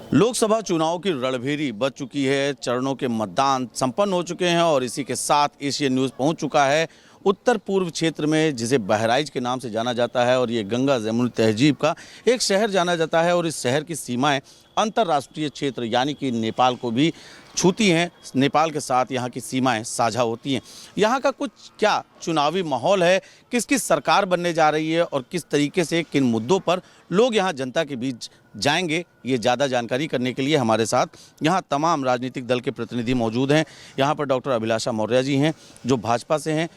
लोकसभा चुनाव की रणभेरी बज चुकी है। चरणों के मतदान संपन्न हो चुके हैं और इसी के साथ एशियन न्यूज़ पहुंच चुका है उत्तर पूर्व क्षेत्र में, जिसे बहराइच के नाम से जाना जाता है। और ये गंगा जमुनी तहजीब का एक शहर जाना जाता है और इस शहर की सीमाएं अंतर्राष्ट्रीय क्षेत्र यानी कि नेपाल को भी छूती हैं। नेपाल के साथ यहाँ की सीमाएं साझा होती हैं। यहाँ का कुछ क्या चुनावी माहौल है, किस किस सरकार बनने जा रही है और किस तरीके से किन मुद्दों पर लोग यहाँ जनता के बीच जाएंगे, ये ज़्यादा जानकारी करने के लिए हमारे साथ यहाँ तमाम राजनीतिक दल के प्रतिनिधि मौजूद हैं। यहाँ पर डॉक्टर अभिलाषा मौर्य जी हैं जो भाजपा से हैं,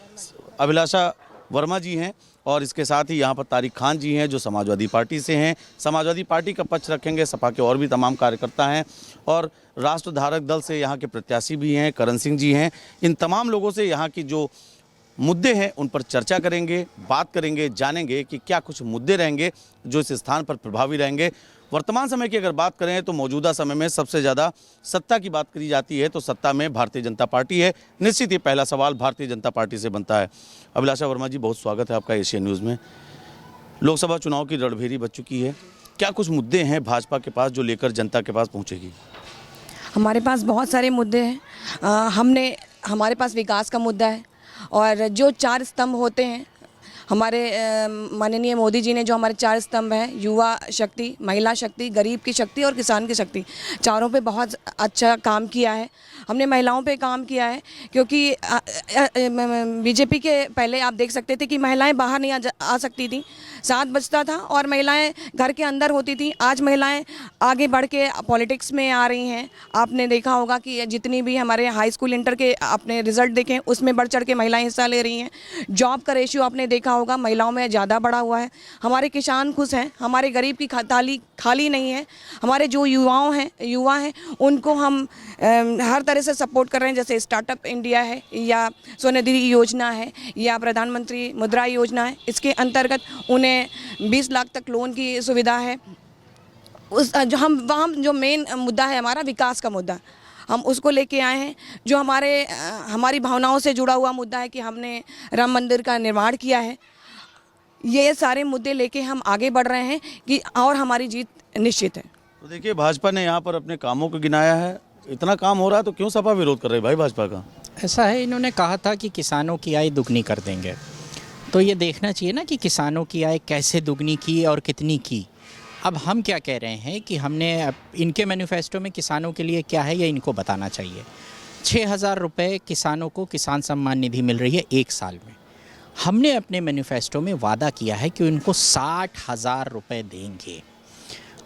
अभिलाषा वर्मा जी हैं और इसके साथ ही यहाँ पर तारिक खान जी हैं जो समाजवादी पार्टी से हैं। समाजवादी पार्टी का पक्ष रखेंगे सपा के और भी तमाम कार्यकर्ता हैं और राष्ट्रधारक दल से यहाँ के प्रत्याशी भी हैं, करण सिंह जी हैं। इन तमाम लोगों से यहाँ की जो मुद्दे हैं उन पर चर्चा करेंगे, बात करेंगे, जानेंगे कि क्या कुछ मुद्दे रहेंगे जो इस स्थान पर प्रभावी रहेंगे। वर्तमान समय की अगर बात करें तो मौजूदा समय में सबसे ज़्यादा सत्ता की बात करी जाती है तो सत्ता में भारतीय जनता पार्टी है। निश्चित ही पहला सवाल भारतीय जनता पार्टी से बनता है। अभिलाषा वर्मा जी, बहुत स्वागत है आपका एशियन न्यूज़ में। लोकसभा चुनाव की रणभेरी बज चुकी है, क्या कुछ मुद्दे हैं भाजपा के पास जो लेकर जनता के पास पहुँचेगी? हमारे पास बहुत सारे मुद्दे हैं। हमारे पास विकास का मुद्दा है और जो 4 स्तंभ होते हैं हमारे माननीय मोदी जी ने, जो हमारे 4 स्तंभ हैं, युवा शक्ति, महिला शक्ति, गरीब की शक्ति और किसान की शक्ति, चारों पे बहुत अच्छा काम किया है। हमने महिलाओं पे काम किया है क्योंकि बीजेपी के पहले आप देख सकते थे कि महिलाएं बाहर नहीं आ सकती थी, 7 बजता था और महिलाएं घर के अंदर होती थी। आज महिलाएं आगे बढ़ के पॉलिटिक्स में आ रही हैं। आपने देखा होगा कि जितनी भी हमारे हाई स्कूल इंटर के आपने रिजल्ट देखे उसमें बढ़ चढ़ के महिलाएं हिस्सा ले रही हैं। जॉब का रेशियो आपने देखा होगा महिलाओं में ज़्यादा बढ़ा हुआ है। हमारे किसान खुश हैं, हमारे गरीब की थाली खाली नहीं है। हमारे जो युवा हैं उनको हम हर तरह से सपोर्ट कर रहे हैं, जैसे स्टार्टअप इंडिया है या स्वनिधि योजना है या प्रधानमंत्री मुद्रा योजना है। इसके अंतर्गत उन्हें 20 लाख तक लोन की सुविधा है। जो मेन मुद्दा है हमारा विकास का मुद्दा, हम उसको लेके आए हैं। जो हमारी भावनाओं से जुड़ा हुआ मुद्दा है कि हमने राम मंदिर का निर्माण किया है। ये सारे मुद्दे लेके हम आगे बढ़ रहे हैं कि और हमारी जीत निश्चित है। तो देखिए, भाजपा ने यहाँ पर अपने कामों को गिनाया है। इतना काम हो रहा है तो क्यों सपा विरोध कर रही है भाई भाजपा का? ऐसा है, इन्होंने कहा था कि किसानों की आय दुगनी कर देंगे, तो ये देखना चाहिए ना कि किसानों की आय कैसे दुगनी की और कितनी की। अब हम क्या कह रहे हैं कि हमने इनके मैनिफेस्टो में किसानों के लिए क्या है ये इनको बताना चाहिए। 6,000 रुपये किसानों को किसान सम्मान निधि मिल रही है 1 साल में। हमने अपने मैनिफेस्टो में वादा किया है कि उनको 60,000 रुपये देंगे।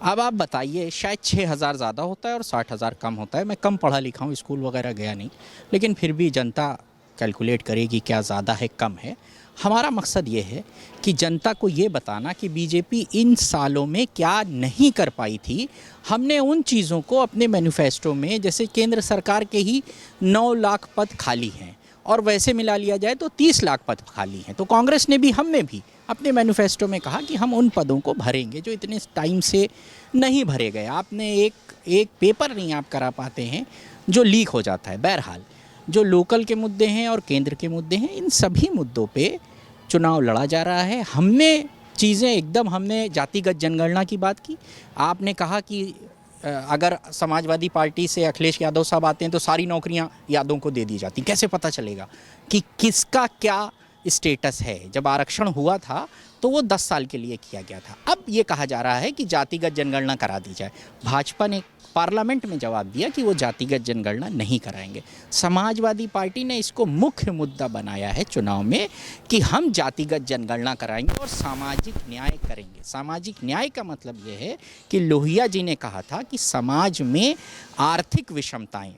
अब आप बताइए, शायद 6,000 ज़्यादा होता है और 60,000 कम होता है। मैं कम पढ़ा लिखा हूँ, स्कूल वगैरह गया नहीं, लेकिन फिर भी जनता कैलकुलेट करेगी क्या ज़्यादा है कम है। हमारा मकसद ये है कि जनता को ये बताना कि बीजेपी इन सालों में क्या नहीं कर पाई थी। हमने उन चीज़ों को अपने मैनिफेस्टो में, जैसे केंद्र सरकार के ही 9 लाख पद खाली हैं और वैसे मिला लिया जाए तो 30 लाख पद खाली हैं, तो कांग्रेस ने भी, हमने भी अपने मैनिफेस्टो में कहा कि हम उन पदों को भरेंगे जो इतने टाइम से नहीं भरे गए। आपने एक पेपर नहीं आप करा पाते हैं जो लीक हो जाता है। बहरहाल, जो लोकल के मुद्दे हैं और केंद्र के मुद्दे हैं, इन सभी मुद्दों पे चुनाव लड़ा जा रहा है। हमने जातिगत जनगणना की बात की। आपने कहा कि अगर समाजवादी पार्टी से अखिलेश यादव साहब आते हैं तो सारी नौकरियां यादवों को दे दी जाती। कैसे पता चलेगा कि किसका क्या स्टेटस है? जब आरक्षण हुआ था तो वो 10 साल के लिए किया गया था। अब ये कहा जा रहा है कि जातिगत जनगणना करा दी जाए। भाजपा ने पार्लियामेंट में जवाब दिया कि वो जातिगत जनगणना नहीं कराएंगे। समाजवादी पार्टी ने इसको मुख्य मुद्दा बनाया है चुनाव में कि हम जातिगत जनगणना कराएंगे और सामाजिक न्याय करेंगे। सामाजिक न्याय का मतलब ये है कि लोहिया जी ने कहा था कि समाज में आर्थिक विषमताएं,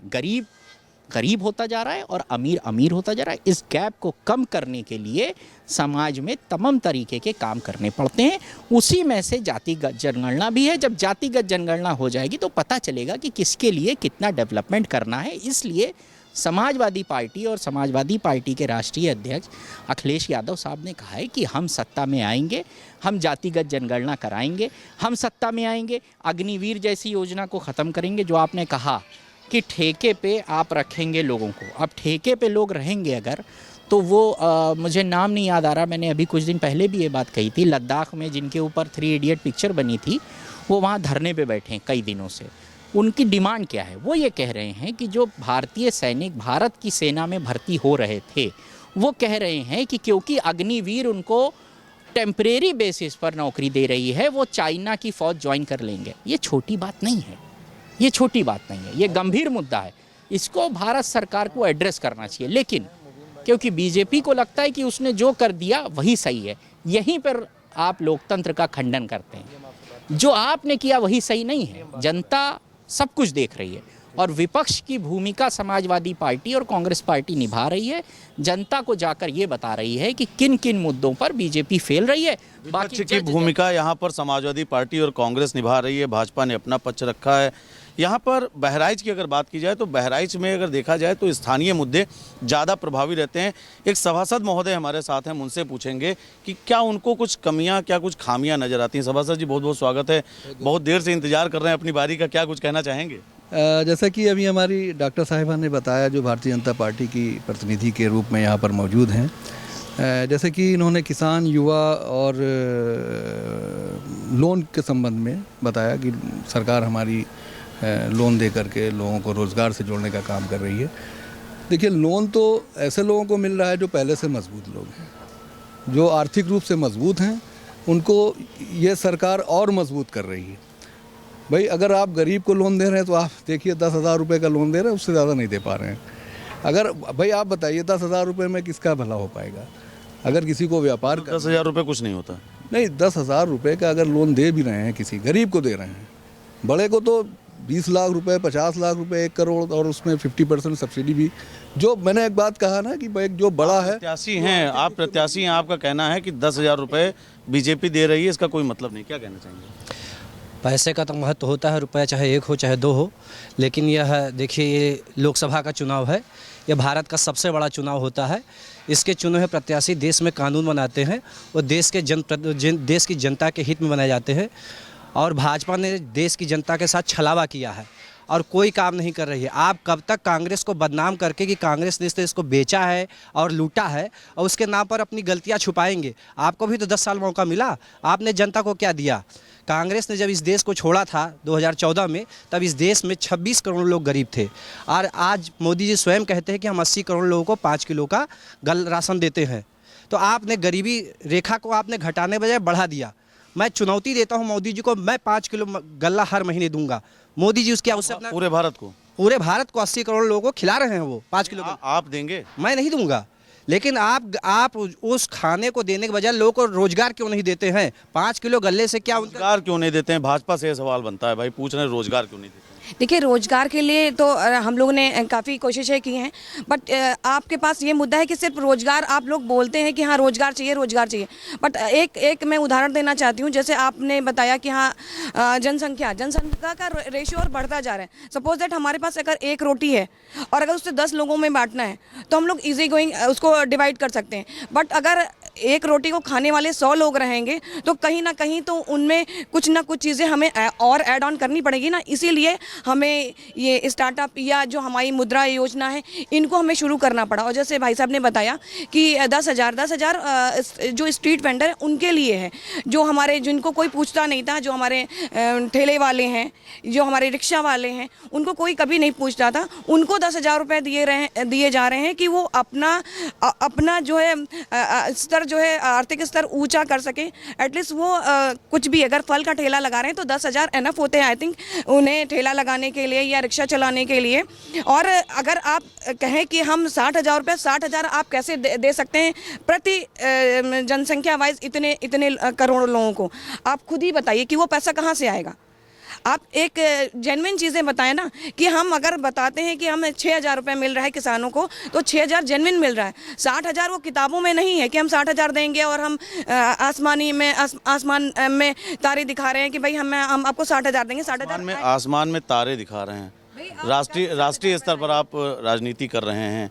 गरीब होता जा रहा है और अमीर अमीर होता जा रहा है। इस गैप को कम करने के लिए समाज में तमाम तरीके के काम करने पड़ते हैं। उसी में से जातिगत जनगणना भी है। जब जातिगत जनगणना हो जाएगी तो पता चलेगा कि किसके लिए कितना डेवलपमेंट करना है। इसलिए समाजवादी पार्टी और समाजवादी पार्टी के राष्ट्रीय अध्यक्ष अखिलेश यादव साहब ने कहा है कि हम सत्ता में आएंगे, हम जातिगत जनगणना कराएंगे, हम सत्ता में आएंगे, अग्निवीर जैसी योजना को ख़त्म करेंगे। जो आपने कहा कि ठेके पे आप रखेंगे लोगों को, अब ठेके पे लोग रहेंगे अगर, तो वो मुझे नाम नहीं याद आ रहा, मैंने अभी कुछ दिन पहले भी ये बात कही थी, लद्दाख में जिनके ऊपर 3 इडियट पिक्चर बनी थी, वो वहाँ धरने पे बैठे हैं कई दिनों से। उनकी डिमांड क्या है? वो ये कह रहे हैं कि जो भारतीय सैनिक भारत की सेना में भर्ती हो रहे थे, वो कह रहे हैं कि क्योंकि अग्निवीर उनको टेम्परेरी बेसिस पर नौकरी दे रही है, वो चाइना की फ़ौज ज्वाइन कर लेंगे। ये छोटी बात नहीं है, ये छोटी बात नहीं है, ये गंभीर मुद्दा है। इसको भारत सरकार को एड्रेस करना चाहिए। लेकिन क्योंकि बीजेपी को लगता है कि उसने जो कर दिया वही सही है, यहीं पर आप लोकतंत्र का खंडन करते हैं। जो आपने किया वही सही नहीं है। जनता सब कुछ देख रही है और विपक्ष की भूमिका समाजवादी पार्टी और कांग्रेस पार्टी निभा रही है। जनता को जाकर ये बता रही है कि किन किन मुद्दों पर बीजेपी फेल रही है। बाकी की भूमिका यहाँ पर समाजवादी पार्टी और कांग्रेस निभा रही है, भाजपा ने अपना पक्ष रखा है। यहाँ पर बहराइच की अगर बात की जाए तो बहराइच में अगर देखा जाए तो स्थानीय मुद्दे ज़्यादा प्रभावी रहते हैं। एक सभासद महोदय हमारे साथ हैं, उनसे पूछेंगे कि क्या उनको कुछ कमियां, क्या कुछ खामियां नज़र आती हैं। सभासद जी, बहुत बहुत स्वागत है। बहुत देर से इंतजार कर रहे हैं अपनी बारी का, क्या कुछ कहना चाहेंगे? जैसा कि अभी हमारी डॉक्टर साहिबा ने बताया, जो भारतीय जनता पार्टी की प्रतिनिधि के रूप में यहाँ पर मौजूद हैं, जैसे कि इन्होंने किसान, युवा और लोन के संबंध में बताया कि सरकार हमारी लोन दे करके लोगों को रोज़गार से जोड़ने का काम कर रही है। देखिए, लोन तो ऐसे लोगों को मिल रहा है जो पहले से मजबूत लोग हैं, जो आर्थिक रूप से मजबूत हैं, उनको ये सरकार और मजबूत कर रही है। भाई, अगर आप गरीब को लोन दे रहे हैं तो आप देखिए 10,000 रुपये का लोन दे रहे हैं, उससे ज़्यादा नहीं दे पा रहे हैं। अगर भाई आप बताइए 10,000 रुपये में किसका भला हो पाएगा? अगर किसी को व्यापार 10,000 रुपये कुछ नहीं होता। नहीं, 10,000 रुपये का अगर लोन दे भी रहे हैं, किसी गरीब को दे रहे हैं, बड़े को तो 20 लाख रुपए, 50 लाख रुपए, 1 करोड़, और उसमें 50% सब्सिडी भी। जो मैंने एक बात कहा ना कि भाई जो बड़ा है, प्रत्याशी हैं आप, प्रत्याशी हैं, आपका कहना है कि 10,000 रुपये बीजेपी दे रही है, इसका कोई मतलब नहीं, क्या कहना चाहेंगे? पैसे का तो महत्व होता है, रुपया चाहे 1 हो चाहे 2 हो, लेकिन यह देखिए, ये लोकसभा का चुनाव है, यह भारत का सबसे बड़ा चुनाव होता है। इसके चुने हुए प्रत्याशी देश में कानून बनाते हैं और देश की जनता के हित में बनाए जाते हैं। और भाजपा ने देश की जनता के साथ छलावा किया है और कोई काम नहीं कर रही है। आप कब तक कांग्रेस को बदनाम करके कि कांग्रेस ने इसको बेचा है और लूटा है और उसके नाम पर अपनी गलतियां छुपाएंगे? आपको भी तो 10 साल मौका मिला, आपने जनता को क्या दिया? कांग्रेस ने जब इस देश को छोड़ा था 2014 में, तब इस देश में 26 करोड़ लोग गरीब थे और आज मोदी जी स्वयं कहते हैं कि हम 80 करोड़ लोगों को 5 किलो का राशन देते हैं। तो आपने गरीबी रेखा को आपने घटाने बजाय बढ़ा दिया। मैं चुनौती देता हूं मोदी जी को, मैं 5 किलो गल्ला हर महीने दूंगा। मोदी जी उसके उससे अपना पूरे भारत को 80 करोड़ लोगों को खिला रहे हैं, वो 5 किलो आप देंगे? मैं नहीं दूंगा, लेकिन आप उस खाने को देने के बजाय लोगों को रोजगार क्यों नहीं देते हैं? 5 किलो गल्ले से क्या रोजगार क्यों नहीं देते हैं? भाजपा से सवाल बनता है भाई, पूछ रहे हैं रोजगार क्यों नहीं देते? देखिए, रोज़गार के लिए तो हम लोगों ने काफ़ी कोशिशें की हैं, बट आपके पास ये मुद्दा है कि सिर्फ रोज़गार, आप लोग बोलते हैं कि हाँ रोज़गार चाहिए, बट एक मैं उदाहरण देना चाहती हूँ। जैसे आपने बताया कि हाँ जनसंख्या का रेशियो और बढ़ता जा रहा है। सपोज दैट हमारे पास अगर 1 रोटी है और अगर उससे 10 लोगों में बांटना है तो हम लोग ईजी गोइंग उसको डिवाइड कर सकते हैं। बट अगर 1 रोटी को खाने वाले 100 लोग रहेंगे तो कहीं ना कहीं तो उनमें कुछ ना कुछ चीज़ें हमें और ऐड ऑन करनी पड़ेगी ना। इसीलिए हमें ये स्टार्टअप या जो हमारी मुद्रा योजना है, इनको हमें शुरू करना पड़ा। और जैसे भाई साहब ने बताया कि 10,000 जो स्ट्रीट वेंडर हैं उनके लिए है, जो हमारे जिनको कोई पूछता नहीं था, जो हमारे ठेले वाले हैं, जो हमारे रिक्शा वाले हैं, उनको कोई कभी नहीं पूछता था, उनको 10,000 रुपये दिए जा रहे हैं कि वो अपना जो है स्तर, जो है आर्थिक स्तर ऊंचा कर सके। एटलीस्ट वो कुछ भी, अगर फल का ठेला लगा रहे हैं तो 10,000 एनफ होते हैं आई थिंक उन्हें ठेला लगाने के लिए या रिक्शा चलाने के लिए। और अगर आप कहें कि हम 60,000 रुपये, 60,000 आप कैसे दे सकते हैं प्रति जनसंख्या वाइज इतने करोड़ लोगों को? आप खुद ही बताइए कि वो पैसा कहाँ से आएगा। आप एक जेन्युइन चीज़ें बताएं ना, कि हम अगर बताते हैं कि हमें 6,000 रुपये मिल रहा है किसानों को, तो 6,000 जेन्युइन मिल रहा है। 60,000 वो किताबों में नहीं है कि हम 60,000 देंगे और हम आसमान में तारे दिखा रहे हैं कि भाई हम आपको 60,000 देंगे। 60,000 आसमान में तारे दिखा रहे हैं। राष्ट्रीय स्तर पर आप राजनीति कर रहे हैं,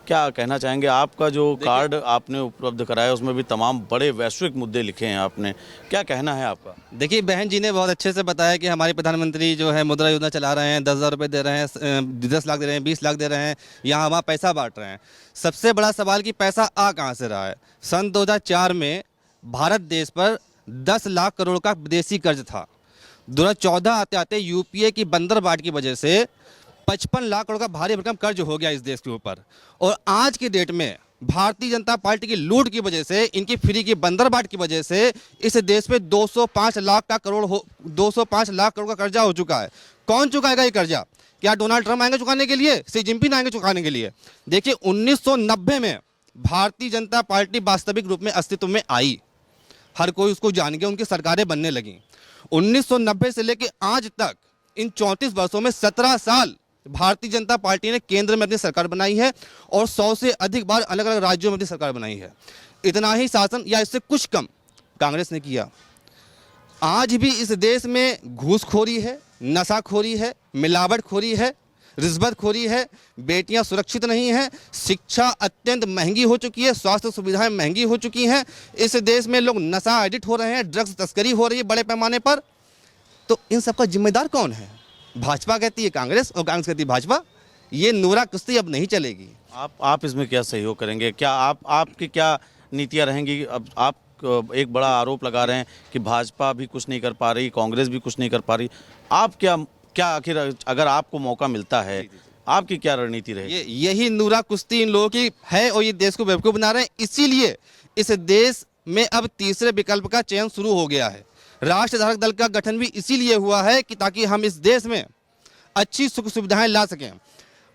क्या कहना चाहेंगे? आपका जो कार्ड आपने उपलब्ध कराया उसमें भी तमाम बड़े वैश्विक मुद्दे लिखे हैं आपने, क्या कहना है आपका? देखिए, बहन जी ने बहुत अच्छे से बताया कि हमारे प्रधानमंत्री जो है मुद्रा योजना चला रहे हैं, 10,000 रुपये दे रहे हैं, 10 लाख दे रहे हैं, 20 लाख दे रहे हैं, यहाँ वहाँ पैसा बांट रहे हैं। सबसे बड़ा सवाल कि पैसा आ कहाँ से रहा है? सन 2004 में भारत देश पर 10 लाख करोड़ का विदेशी कर्ज था। 2014 आते आते यूपीए की बंदरबाट की वजह से 55 लाख करोड़ का भारी भरकम कर्ज हो गया इस देश के ऊपर। और आज की डेट में भारतीय जनता पार्टी की लूट की वजह से, इनकी फ्री की बंदरबाट की वजह से इस देश पे 205 लाख करोड़ का कर्जा हो चुका है। कौन चुकाएगा ये कर्जा? क्या डोनाल्ड ट्रंप आएंगे चुकाने के लिए? सी जिनपिंग आएंगे चुकाने के लिए? देखिए 1990 में भारतीय जनता पार्टी वास्तविक रूप में अस्तित्व में आई, हर कोई उसको जान गया, उनकी सरकारें बनने लगी। 1990 से लेकर आज तक इन 34 वर्षों में 17 साल भारतीय जनता पार्टी ने केंद्र में अपनी सरकार बनाई है और 100 से अधिक बार अलग अलग राज्यों में अपनी सरकार बनाई है। इतना ही शासन या इससे कुछ कम कांग्रेस ने किया। आज भी इस देश में घूसखोरी है, नशाखोरी है, मिलावटखोरी है, रिश्वतखोरी है, बेटियां सुरक्षित नहीं हैं, शिक्षा अत्यंत महंगी हो चुकी है, स्वास्थ्य सुविधाएं महंगी हो चुकी हैं, इस देश में लोग नशा एडिक्ट हो रहे हैं, ड्रग्स तस्करी हो रही है बड़े पैमाने पर। तो इन सबका जिम्मेदार कौन है? भाजपा कहती है कांग्रेस और कांग्रेस कहती है भाजपा। ये नूरा कुश्ती अब नहीं चलेगी। आप इसमें क्या सहयोग करेंगे? क्या आपकी क्या नीतियां रहेंगी? अब आप एक बड़ा आरोप लगा रहे हैं कि भाजपा भी कुछ नहीं कर पा रही, कांग्रेस भी कुछ नहीं कर पा रही। आप क्या आखिर अगर आपको मौका मिलता है, आपकी क्या रणनीति रहेगी? यही नूरा कुश्ती इन लोगों की है और ये देश को बेवकूफ़ बना रहे हैं। इसीलिए इस देश में अब तीसरे विकल्प का चयन शुरू हो गया है। राष्ट्र धारक दल का गठन भी इसीलिए हुआ है कि ताकि हम इस देश में अच्छी सुख सुविधाएं ला सकें।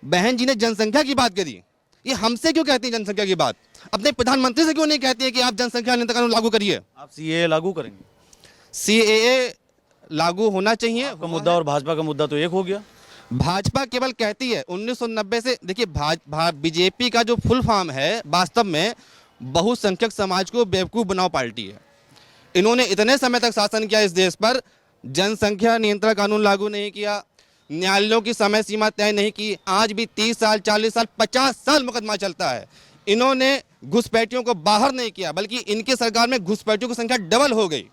बहन जी ने जनसंख्या की बात करी, ये हमसे क्यों कहती है जनसंख्या की बात? अपने प्रधानमंत्री से क्यों नहीं कहती है कि आप जनसंख्या नियंत्रण कानून लागू करिए? आप सीएए लागू करेंगे? सीएए लागू होना चाहिए। आपका मुद्दा और भाजपा का मुद्दा तो एक हो गया। भाजपा केवल कहती है 1990 से, देखिए बीजेपी का जो फुल फॉर्म है वास्तव में बहुसंख्यक समाज को बेवकूफ़ बनाओ पार्टी है। इन्होंने इतने समय तक शासन किया इस देश पर, जनसंख्या नियंत्रण कानून लागू नहीं किया, न्यायालयों की समय सीमा तय नहीं की। आज भी 30 साल 40 साल 50 साल मुकदमा चलता है। इन्होंने घुसपैठियों को बाहर नहीं किया, बल्कि इनकी सरकार में घुसपैठियों की संख्या डबल हो गई।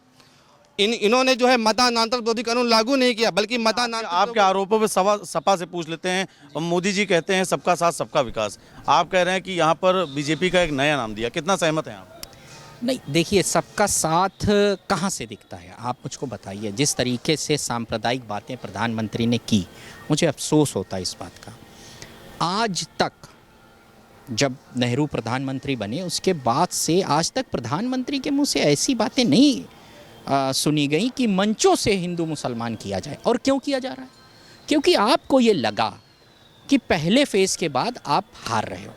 इन्होंने जो है मतांतर विरोधी कानून लागू नहीं किया, बल्कि मतांतर। आपके आरोपों पे सपा से पूछ लेते हैं। मोदी जी कहते हैं सबका साथ सबका विकास, आप कह रहे हैं कि यहाँ पर बीजेपी का एक नया नाम दिया, कितना सहमत हैं आप? नहीं, देखिए सबका साथ कहाँ से दिखता है, आप मुझको बताइए। जिस तरीके से सांप्रदायिक बातें प्रधानमंत्री ने की, मुझे अफसोस होता है इस बात का। आज तक जब नेहरू प्रधानमंत्री बने उसके बाद से आज तक प्रधानमंत्री के मुंह से ऐसी बातें नहीं सुनी गई कि मंचों से हिंदू मुसलमान किया जाए। और क्यों किया जा रहा है? क्योंकि आपको ये लगा कि पहले फेज़ के बाद आप हार रहे हो।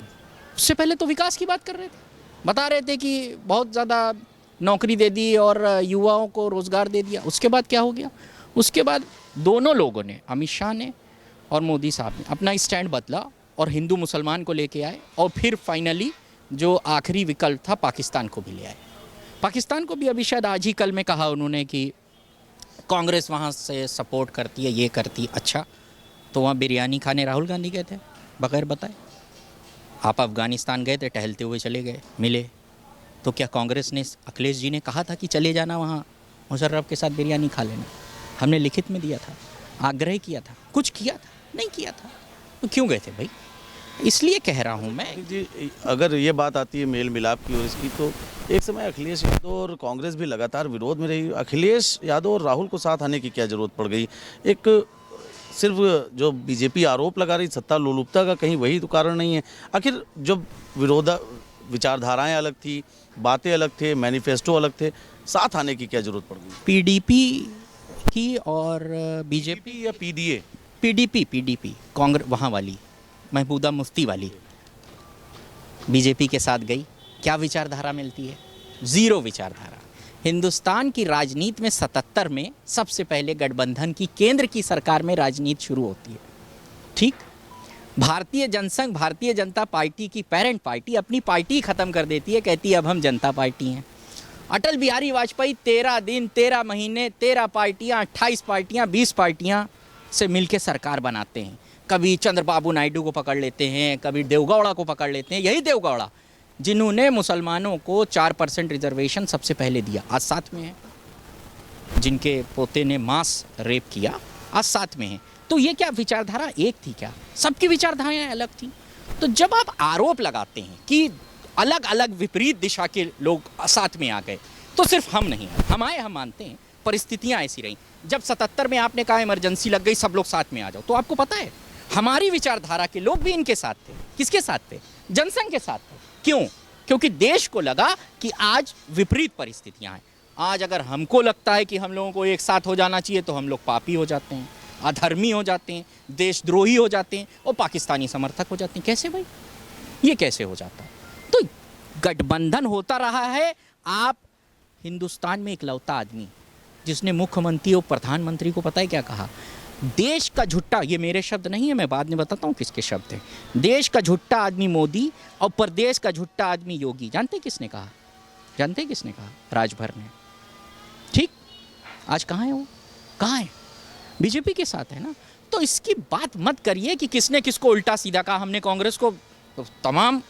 उससे पहले तो विकास की बात कर रहे थे, बता रहे थे कि बहुत ज़्यादा नौकरी दे दी और युवाओं को रोज़गार दे दिया। उसके बाद क्या हो गया? उसके बाद दोनों लोगों ने, अमित शाह ने और मोदी साहब ने, अपना स्टैंड बदला और हिंदू मुसलमान को लेके आए। और फिर फाइनली जो आखिरी विकल्प था पाकिस्तान को भी ले आए। पाकिस्तान को भी अभी शायद आज ही कल में कहा उन्होंने कि कांग्रेस वहाँ से सपोर्ट करती है, ये करती है। अच्छा, तो वहाँ बिरयानी खाने राहुल गांधी गए थे बगैर बताए। आप अफ़गानिस्तान गए थे, टहलते हुए चले गए, मिले। तो क्या कांग्रेस ने, अखिलेश जी ने कहा था कि चले जाना वहाँ मुशर्रफ के साथ बिरयानी खा लेना? हमने लिखित में दिया था, आग्रह किया था, कुछ किया था? नहीं किया था। तो क्यों गए थे भाई? इसलिए कह रहा हूँ मैं जी, अगर ये बात आती है मेल मिलाप की और इसकी, तो एक समय अखिलेश यादव और कांग्रेस भी लगातार विरोध में रही। अखिलेश यादव और राहुल को साथ आने की क्या ज़रूरत पड़ गई? एक सिर्फ जो बीजेपी आरोप लगा रही सत्ता लोलुपता का, कहीं वही तो कारण नहीं है? आखिर जब विचारधाराएं अलग थी, बातें अलग थे, मैनिफेस्टो अलग थे, साथ आने की क्या ज़रूरत पड़ गई? पीडीपी की और बीजेपी या पीडीए? पीडीपी कांग्रेस वहाँ वाली महबूबा मुफ्ती वाली बीजेपी के साथ गई। क्या विचारधारा मिलती है? ज़ीरो विचारधारा। हिंदुस्तान की राजनीति में 77 में सबसे पहले गठबंधन की केंद्र की सरकार में राजनीति शुरू होती है। ठीक, भारतीय जनसंघ, भारतीय जनता पार्टी की पेरेंट पार्टी अपनी पार्टी ख़त्म कर देती है, कहती है अब हम जनता पार्टी हैं। अटल बिहारी वाजपेयी 13 दिन 13 महीने 13 पार्टियाँ 28 पार्टियाँ 20 पार्टियाँ से मिलकर सरकार बनाते हैं। कभी चंद्रबाबू नायडू को पकड़ लेते हैं, कभी देवगौड़ा को पकड़ लेते हैं। यही देवगौड़ा जिन्होंने मुसलमानों को 4% रिजर्वेशन सबसे पहले दिया, आज साथ में है। जिनके पोते ने मास रेप किया, आज साथ में है। तो ये क्या विचारधारा एक थी क्या? सबकी विचारधाराएं अलग थी। तो जब आप आरोप लगाते हैं कि अलग अलग विपरीत दिशा के लोग साथ में आ गए, तो सिर्फ हम नहीं आए, हम आए, हम मानते हैं, परिस्थितियां ऐसी रहीं। जब 77 में आपने कहा इमरजेंसी लग गई, सब लोग साथ में आ जाओ, तो आपको पता है हमारी विचारधारा के लोग भी इनके साथ थे। किसके साथ थे? जनसंघ के साथ थे। क्यों? क्योंकि देश को लगा कि आज विपरीत परिस्थितियां हैं। आज अगर हमको लगता है कि हम लोगों को एक साथ हो जाना चाहिए, तो हम लोग पापी हो जाते हैं, अधर्मी हो जाते हैं, देशद्रोही हो जाते हैं और पाकिस्तानी समर्थक हो जाते हैं। कैसे भाई, ये कैसे हो जाता है? तो गठबंधन होता रहा है। आप हिंदुस्तान में इकलौता आदमी जिसने मुख्यमंत्री और प्रधानमंत्री को पता है क्या कहा? देश का झुट्टा, ये मेरे शब्द नहीं है, मैं बाद में बताता हूँ किसके शब्द हैं। देश का झुट्टा आदमी मोदी और प्रदेश का झुट्टा आदमी योगी। जानते किसने कहा? जानते किसने कहा? राजभर ने। ठीक, आज कहाँ है वो? कहाँ है? बीजेपी के साथ है ना। तो इसकी बात मत करिए कि किसने किसको उल्टा सीधा कहा। हमने कांग्रेस को तमाम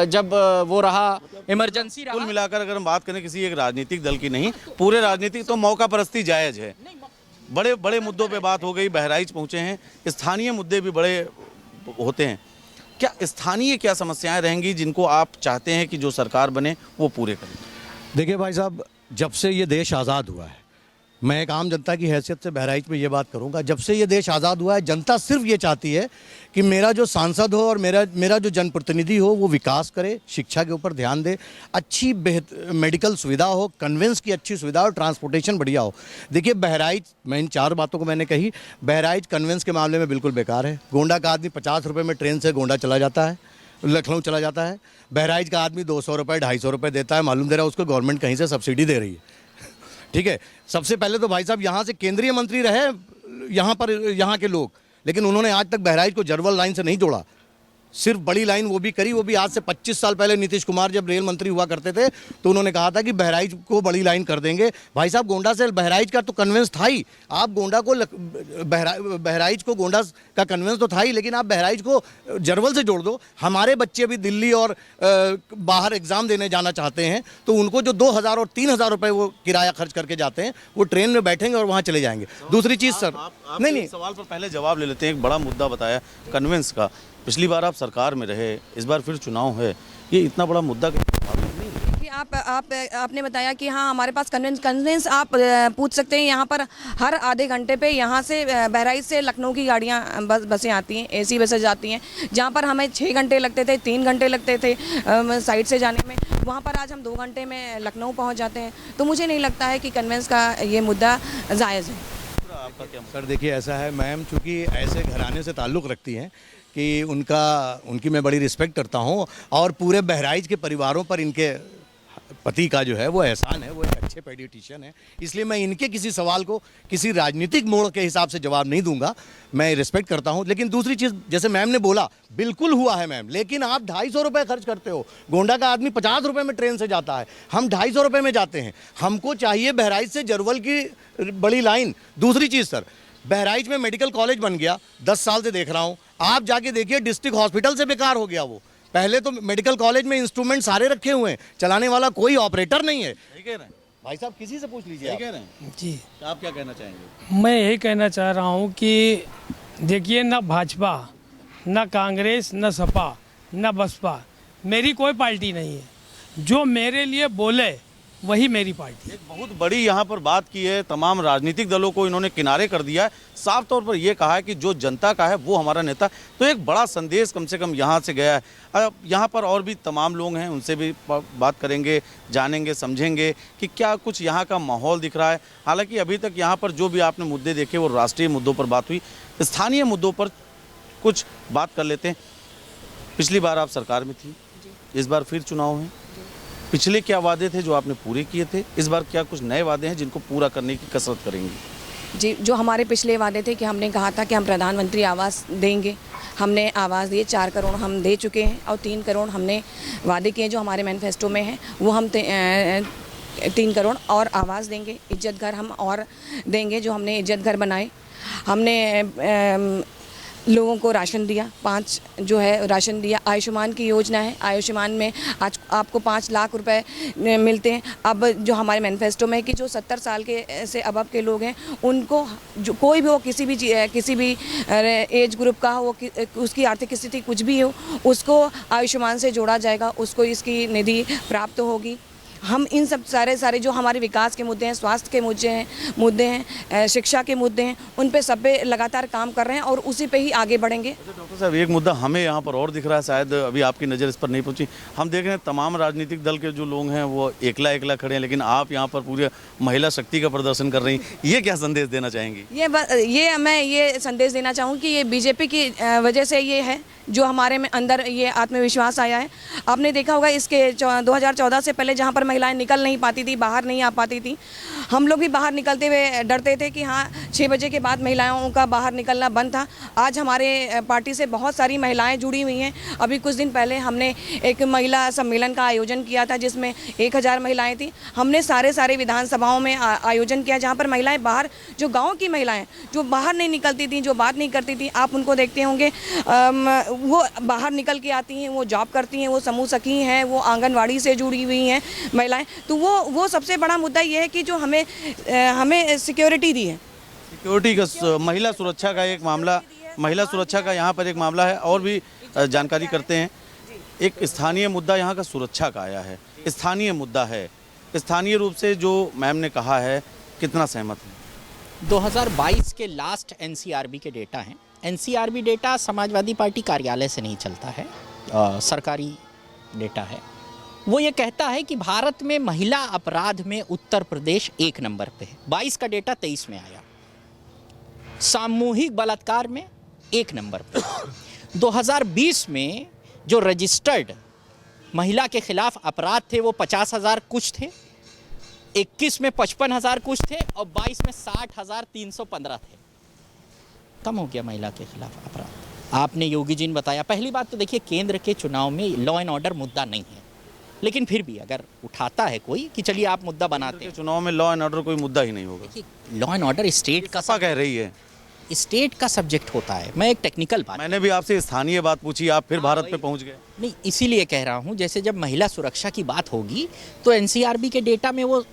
जब वो रहा इमरजेंसी रहा, कुल मिलाकर अगर हम बात करें किसी एक राजनीतिक दल की नहीं, पूरे राजनीतिक तो मौका परस्ती जायज़ है। बड़े बड़े मुद्दों पे बात हो गई, बहराइच पहुंचे हैं, स्थानीय मुद्दे भी बड़े होते हैं। क्या स्थानीय क्या समस्याएं रहेंगी जिनको आप चाहते हैं कि जो सरकार बने वो पूरे करें? देखिए भाई साहब, जब से ये देश आज़ाद हुआ है, मैं एक आम जनता की हैसियत से बहराइच में ये बात करूंगा, जब से ये देश आज़ाद हुआ है, जनता सिर्फ ये चाहती है कि मेरा जो सांसद हो और मेरा जो जनप्रतिनिधि हो वो विकास करे, शिक्षा के ऊपर ध्यान दे, अच्छी मेडिकल सुविधा हो, कन्वेंस की अच्छी सुविधा हो, ट्रांसपोर्टेशन बढ़िया हो। देखिए बहराइच, मैं इन 4 बातों को मैंने कही, बहराइच कन्वेंस के मामले में बिल्कुल बेकार है। गोंडा का आदमी 50 रुपये में ट्रेन से गोंडा चला जाता है, लखनऊ चला जाता है। बहराइच का आदमी 200 रुपये 250 रुपये देता है, मालूम दे रहा है उसको गवर्नमेंट कहीं से सब्सिडी दे रही है। ठीक है, सबसे पहले तो भाई साहब यहाँ से केंद्रीय मंत्री रहे यहाँ के लोग, लेकिन उन्होंने आज तक बहराइच को जरवल लाइन से नहीं जोड़ा। सिर्फ बड़ी लाइन वो भी करी, वो भी आज से 25 साल पहले नीतीश कुमार जब रेल मंत्री हुआ करते थे तो उन्होंने कहा था कि बहराइच को बड़ी लाइन कर देंगे। भाई साहब गोंडा से बहराइच का तो कन्वेंस था ही, आप गोंडा को बहराइच को गोंडा का कन्वेंस तो था ही, लेकिन आप बहराइच को जरवल से जोड़ दो। हमारे बच्चे भी दिल्ली और बाहर एग्जाम देने जाना चाहते हैं तो उनको जो 2000 और 3000 रुपये वो किराया खर्च करके जाते हैं, वो ट्रेन में बैठेंगे और वहाँ चले जाएंगे। दूसरी चीज़ सर, नहीं सवाल पर पहले जवाब ले लेते हैं। एक बड़ा मुद्दा बताया कन्वेंस का। पिछली बार आप सरकार में रहे, इस बार फिर चुनाव है, ये इतना बड़ा मुद्दा नहीं है कि आपने बताया कि हाँ हमारे पास कन्वेंस आप पूछ सकते हैं। यहाँ पर हर आधे घंटे पे यहाँ से बहराइच से लखनऊ की गाड़ियाँ बसें आती हैं, एसी बसें जाती हैं। जहाँ पर हमें 6 घंटे लगते थे, 3 घंटे लगते थे साइड से जाने में, वहाँ पर आज हम 2 घंटे में लखनऊ पहुँच जाते हैं। तो मुझे नहीं लगता है कि कन्वेंस का ये मुद्दा जायज़ है। सर देखिए ऐसा है, मैम चूँकि ऐसे घराने से ताल्लुक़ रखती हैं कि उनकी मैं बड़ी रिस्पेक्ट करता हूँ और पूरे बहराइच के परिवारों पर इनके पति का जो है वो एहसान है, वो एक अच्छे पेडिटिशियन है, इसलिए मैं इनके किसी सवाल को किसी राजनीतिक मोड़ के हिसाब से जवाब नहीं दूंगा। मैं रिस्पेक्ट करता हूं। लेकिन दूसरी चीज़, जैसे मैम ने बोला, बिल्कुल हुआ है मैम, लेकिन आप 250 रुपये खर्च करते हो। गोंडा का आदमी 50 रुपये में ट्रेन से जाता है, हम 250 रुपये में जाते हैं। हमको चाहिए बहराइच से जरवल की बड़ी लाइन। दूसरी चीज़ सर, बहराइच में मेडिकल कॉलेज बन गया, 10 साल से देख रहा हूँ, आप जाके देखिए डिस्ट्रिक्ट हॉस्पिटल से बेकार हो गया वो। पहले तो मेडिकल कॉलेज में इंस्ट्रूमेंट सारे रखे हुए हैं, चलाने वाला कोई ऑपरेटर नहीं है। कह रहे हैं भाई साहब किसी से पूछ लीजिए। कह रहे हैं जी, आप क्या कहना चाहेंगे? मैं यही कहना चाह रहा हूँ कि देखिए, ना भाजपा, ना कांग्रेस, ना सपा, ना बसपा, मेरी कोई पार्टी नहीं है। जो मेरे लिए बोले वही मेरी पार्टी। एक बहुत बड़ी यहाँ पर बात की है, तमाम राजनीतिक दलों को इन्होंने किनारे कर दिया है। साफ तौर पर यह कहा है कि जो जनता का है वो हमारा नेता। तो एक बड़ा संदेश कम से कम यहाँ से गया है। अब यहाँ पर और भी तमाम लोग हैं, उनसे भी बात करेंगे, जानेंगे, समझेंगे कि क्या कुछ यहाँ का माहौल दिख रहा है। हालांकि अभी तक यहाँ पर जो भी आपने मुद्दे देखे वो राष्ट्रीय मुद्दों पर बात हुई। स्थानीय मुद्दों पर कुछ बात कर लेते हैं। पिछली बार आप सरकार में थी, इस बार फिर चुनाव है। पिछले क्या वादे थे जो आपने पूरे किए थे? इस बार क्या कुछ नए वादे हैं जिनको पूरा करने की कसरत करेंगी? जी, जो हमारे पिछले वादे थे कि हमने कहा था कि हम प्रधानमंत्री आवास देंगे, हमने आवास दिए। 4 करोड़ हम दे चुके हैं और 3 करोड़ हमने वादे किए जो हमारे मैनिफेस्टो में हैं, वो हम 3 करोड़ और आवास देंगे। इज्जत घर हम और देंगे, जो हमने इज्जत घर बनाए। हमने लोगों को राशन दिया, 5 जो है राशन दिया। आयुष्मान की योजना है, आयुष्मान में आज आपको 5 लाख रुपए मिलते हैं। अब जो हमारे मैनिफेस्टो में है कि जो 70 साल के से अबव के लोग हैं, उनको जो कोई भी हो, किसी भी एज ग्रुप का हो, उसकी आर्थिक स्थिति कुछ भी हो, उसको आयुष्मान से जोड़ा जाएगा, उसको इसकी निधि प्राप्त होगी। हम इन सब सारे जो हमारे विकास के मुद्दे हैं, स्वास्थ्य के मुद्दे हैं, शिक्षा के मुद्दे हैं, उन पे सब पे लगातार काम कर रहे हैं और उसी पे ही आगे बढ़ेंगे। डॉक्टर साहब, एक मुद्दा हमें यहाँ पर और दिख रहा है, शायद अभी आपकी नज़र इस पर नहीं पहुँची। हम देख रहे हैं तमाम राजनीतिक दल के जो लोग हैं वो एकला खड़े हैं, लेकिन आप यहाँ पर पूरे महिला शक्ति का प्रदर्शन कर रही हैं। ये क्या संदेश देना चाहेंगी? मैं ये संदेश देना चाहूँ कि ये बीजेपी की वजह से ये है जो हमारे में अंदर ये आत्मविश्वास आया है। आपने देखा होगा इसके 2014 से पहले जहाँ पर महिलाएं निकल नहीं पाती थी, बाहर नहीं आ पाती थी, हम लोग भी बाहर निकलते हुए डरते थे कि हाँ 6 बजे के बाद महिलाओं का बाहर निकलना बंद था। आज हमारे पार्टी से बहुत सारी महिलाएं जुड़ी हुई हैं। अभी कुछ दिन पहले हमने एक महिला सम्मेलन का आयोजन किया था जिसमें 1000 महिलाएं थी। हमने सारे विधानसभाओं में आयोजन किया जहाँ पर महिलाएं बाहर, जो गाँव की महिलाएँ जो बाहर नहीं निकलती थी, जो बात नहीं करती थी, आप उनको देखते होंगे वो बाहर निकल के आती हैं, वो जॉब करती हैं, वो समूह सखी हैं, वो आंगनवाड़ी से जुड़ी हुई हैं महिलाएं। तो वो सबसे बड़ा मुद्दा ये है कि जो हमें सिक्योरिटी दी है। सिक्योरिटी का, महिला सुरक्षा का एक मामला, महिला सुरक्षा का यहाँ पर एक मामला है। और भी जानकारी करते हैं। एक स्थानीय मुद्दा यहाँ का सुरक्षा का आया है, स्थानीय मुद्दा है। स्थानीय रूप से जो मैम ने कहा है, कितना सहमत है? 2022 के लास्ट एनसीआरबी के डेटा हैं। एनसीआरबी डेटा समाजवादी पार्टी कार्यालय से नहीं चलता है, सरकारी डेटा है। वो ये कहता है कि भारत में महिला अपराध में उत्तर प्रदेश 1 नंबर पे है। 22 का डेटा 23 में आया। सामूहिक बलात्कार में 1 नंबर पे। 2020 में जो रजिस्टर्ड महिला के खिलाफ अपराध थे वो 50,000 कुछ थे, 21 में 55,000 कुछ थे और 22 में 60,315 थे। कम हो गया महिला के खिलाफ अपराध। आपने योगी जी ने बताया। पहली बात तो देखिए, केंद्र के चुनाव में लॉ एंड ऑर्डर मुद्दा नहीं है, लेकिन फिर भी अगर उठाता है कोई कि चलिए आप मुद्दा बनाते हैं, चुनाव में लॉ एंड ऑर्डर कोई मुद्दा ही नहीं होगा। लॉ एंड ऑर्डर स्टेट का कह रही है, स्टेट का सब्जेक्ट होता है। मैं एक टेक्निकल बात, मैंने भी आपसे स्थानीय बात पूछी, आप फिर भारत पे पहुंच गए। नहीं, इसीलिए कह रहा हूँ, जैसे जब महिला सुरक्षा की बात होगी तो एनसीआरबी के डेटा में वो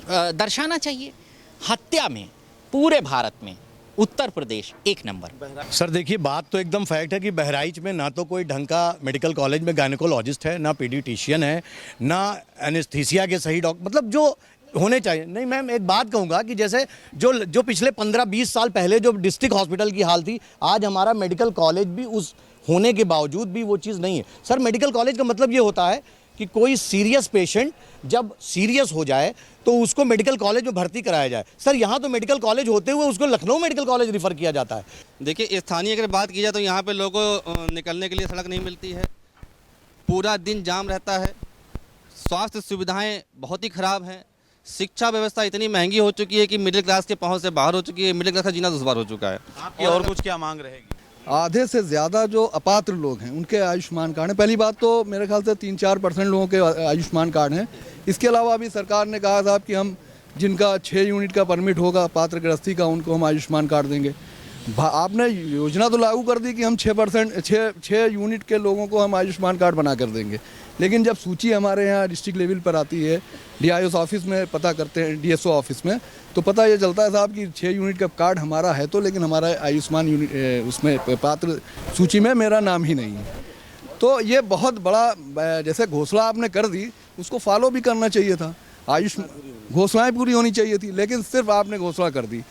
दर्शाना चाहिए। हत्या में पूरे भारत में उत्तर प्रदेश 1 नंबर। सर देखिए, बात तो एकदम फैक्ट है कि बहराइच में ना तो कोई ढंग का मेडिकल कॉलेज में गायनेकोलॉजिस्ट है, ना पीडियाट्रिशियन है, ना एनेस्थीसिया के सही डॉक्टर, मतलब जो होने चाहिए। नहीं मैम, एक बात कहूँगा कि जैसे जो पिछले 15-20 साल पहले जो डिस्ट्रिक्ट हॉस्पिटल की हाल थी, आज हमारा मेडिकल कॉलेज भी उस होने के बावजूद भी वो चीज़ नहीं है। सर मेडिकल कॉलेज का मतलब ये होता है कि कोई सीरियस पेशेंट जब सीरियस हो जाए तो उसको मेडिकल कॉलेज में भर्ती कराया जाए। सर यहाँ तो मेडिकल कॉलेज होते हुए उसको लखनऊ मेडिकल कॉलेज रिफ़र किया जाता है। देखिए, स्थानीय अगर बात की जाए तो यहाँ पे लोगों को निकलने के लिए सड़क नहीं मिलती है, पूरा दिन जाम रहता है, स्वास्थ्य सुविधाएं बहुत ही ख़राब हैं, शिक्षा व्यवस्था इतनी महंगी हो चुकी है कि मिडिल क्लास के पहुँच से बाहर हो चुकी है, मिडिल क्लास का जीना दुश्वार हो चुका है। आपकी और कुछ क्या मांग रहेगी? आधे से ज़्यादा जो अपात्र लोग हैं उनके आयुष्मान कार्ड हैं। पहली बात तो मेरे ख्याल से 3-4% लोगों के आयुष्मान कार्ड हैं। इसके अलावा अभी सरकार ने कहा था कि हम जिनका 6 यूनिट का परमिट होगा पात्र गृहस्थी का, उनको हम आयुष्मान कार्ड देंगे। आपने योजना तो लागू कर दी कि हम 6 यूनिट के लोगों को हम आयुष्मान कार्ड बना कर देंगे, लेकिन जब सूची हमारे यहाँ डिस्ट्रिक्ट लेवल पर आती है, डीआईओ ऑफिस में पता करते हैं, डीएसओ ऑफिस में, तो पता ये चलता है साहब कि 6 यूनिट का कार्ड हमारा है तो, लेकिन हमारा आयुष्मान यूनिट उसमें पात्र सूची में मेरा नाम ही नहीं है। तो ये बहुत बड़ा, जैसे घोषणा आपने कर दी उसको फॉलो भी करना चाहिए था। घोषणाएं पूरी होनी चाहिए थी, लेकिन सिर्फ आपने घोषणा कर दी।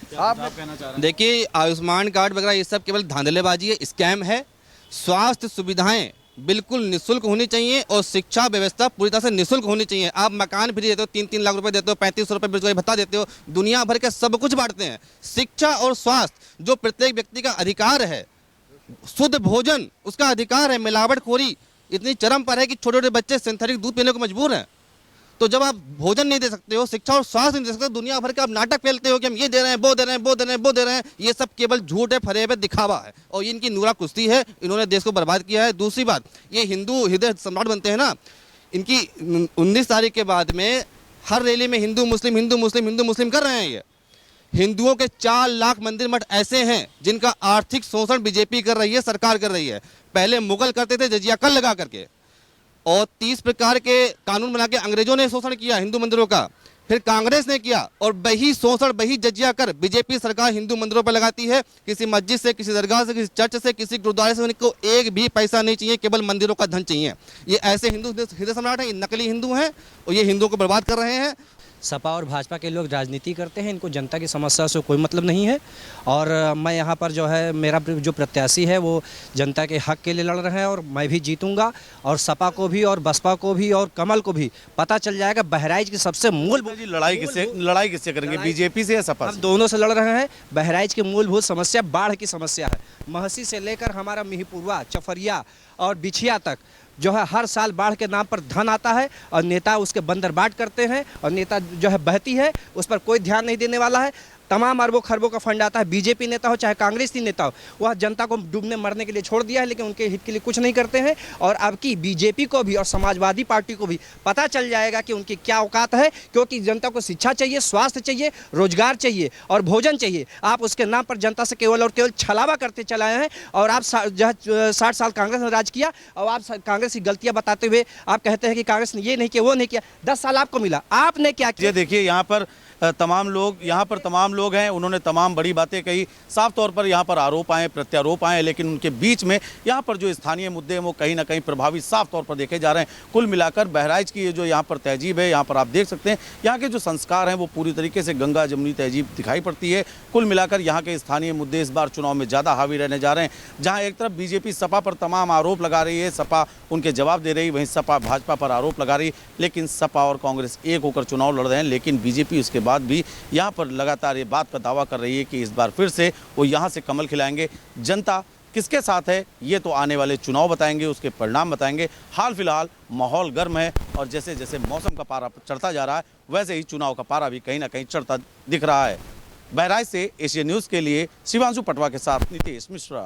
देखिए, आयुष्मान कार्ड वगैरह ये सब केवल धांधलेबाजी है, स्कैम है। स्वास्थ्य सुविधाएं बिल्कुल निःशुल्क होनी चाहिए और शिक्षा व्यवस्था पूरी तरह से निःशुल्क होनी चाहिए। आप मकान फ्री देते हो, 3-3 लाख रुपए देते हो, 3500 रुपये बेरोजगारी भत्ता देते हो, दुनिया भर के सब कुछ बांटते हैं। शिक्षा और स्वास्थ्य जो प्रत्येक व्यक्ति का अधिकार है, शुद्ध भोजन उसका अधिकार है, मिलावटखोरी इतनी चरम पर है कि छोटे छोटे बच्चे सिंथेटिक दूध पीने को मजबूर हैं। तो जब आप भोजन नहीं दे सकते हो, शिक्षा और स्वास्थ्य नहीं दे सकते, दुनिया भर के आप नाटक फैलते हो कि हम ये दे रहे हैं, वो दे रहे हैं, वो दे रहे हैं, वो दे रहे हैं। ये सब केवल झूठ है, फरेब है, दिखावा है और ये इनकी नूरा कुश्ती है। इन्होंने देश को बर्बाद किया है। दूसरी बात, ये हिंदू हृदय सम्राट बनते हैं ना, इनकी 19 तारीख के बाद में हर रैली में हिंदू मुस्लिम हिंदू मुस्लिम हिंदू मुस्लिम कर रहे हैं। ये हिंदुओं के 4 लाख मंदिर मठ ऐसे हैं जिनका आर्थिक शोषण बीजेपी कर रही है, सरकार कर रही है। पहले मुगल करते थे जजिया कर लगा करके, और 30 प्रकार के कानून बना के अंग्रेजों ने शोषण किया हिंदू मंदिरों का। फिर कांग्रेस ने किया, और वही शोषण वही जजिया कर बीजेपी सरकार हिंदू मंदिरों पर लगाती है। किसी मस्जिद से, किसी दरगाह से, किसी चर्च से, किसी गुरुद्वारे से उनको एक भी पैसा नहीं चाहिए, केवल मंदिरों का धन चाहिए। ये ऐसे हिंदू हृदय सम्राट हैं, ये नकली हिंदू हैं और ये हिंदुओं को बर्बाद कर रहे हैं। सपा और भाजपा के लोग राजनीति करते हैं, इनको जनता की समस्या से कोई मतलब नहीं है। और मैं यहाँ पर जो है, मेरा जो प्रत्याशी है वो जनता के हक के लिए लड़ रहे हैं और मैं भी जीतूंगा। और सपा को भी और बसपा को भी और कमल को भी पता चल जाएगा बहराइच की सबसे मूलभूत लड़ाई किससे करेंगे, बीजेपी से या सपा हम से? दोनों से लड़ रहे हैं। बहराइच की मूलभूत समस्या बाढ़ की समस्या है। महसी से लेकर हमारा मिहीपुरवा, चफरिया और बिछिया तक जो है हर साल बाढ़ के नाम पर धन आता है और नेता उसके बंदरबाट करते हैं और नेता जो है बहती है, उस पर कोई ध्यान नहीं देने वाला है। तमाम अरबों खरबों का फंड आता है, बीजेपी नेता हो चाहे कांग्रेसी नेता हो, वह जनता को डूबने मरने के लिए छोड़ दिया है, लेकिन उनके हित के लिए कुछ नहीं करते हैं। और अब की बीजेपी को भी और समाजवादी पार्टी को भी पता चल जाएगा कि उनकी क्या औकात है, क्योंकि जनता को शिक्षा चाहिए, स्वास्थ्य चाहिए, रोजगार चाहिए और भोजन चाहिए। आप उसके नाम पर जनता से केवल और केवल छलावा करते चले आए हैं। और आप जो है 60 साल कांग्रेस ने राज किया और आप कांग्रेस की गलतियां बताते हुए आप कहते हैं कि कांग्रेस ने ये नहीं किया, वो नहीं किया। 10 साल आपको मिला, आपने क्या किया? ये देखिए यहाँ पर तमाम लोग हैं, उन्होंने तमाम बड़ी बातें कही। साफ तौर पर यहाँ पर आरोप आए, प्रत्यारोप आए, लेकिन उनके बीच में यहाँ पर जो स्थानीय मुद्दे हैं वो कहीं ना कहीं प्रभावी साफ तौर पर देखे जा रहे हैं। कुल मिलाकर बहराइच की ये जो यहाँ पर तहजीब है, यहाँ पर आप देख सकते हैं यहाँ के जो संस्कार हैं वो पूरी तरीके से गंगा जमुनी तहजीब दिखाई पड़ती है। कुल मिलाकर यहाँ के स्थानीय मुद्दे इस बार चुनाव में ज़्यादा हावी रहने जा रहे हैं। जहाँ एक तरफ बीजेपी सपा पर तमाम आरोप लगा रही है, सपा उनके जवाब दे रही, वहीं सपा भाजपा पर आरोप लगा रही। लेकिन सपा और कांग्रेस एक होकर चुनाव लड़ रहे हैं, लेकिन बीजेपी उसके बाद भी यहाँ पर लगातार ये बात का दावा कर रही है कि इस बार फिर से वो यहाँ से कमल खिलाएंगे। जनता किसके साथ है ये तो आने वाले चुनाव बताएंगे, उसके परिणाम बताएंगे। हाल फिलहाल माहौल गर्म है और जैसे जैसे मौसम का पारा चढ़ता जा रहा है वैसे ही चुनाव का पारा भी कहीं ना कहीं चढ़ता दिख रहा है। बहराइच से एशियन न्यूज़ के लिए शिवांशु पटवा के साथ नितेश मिश्रा।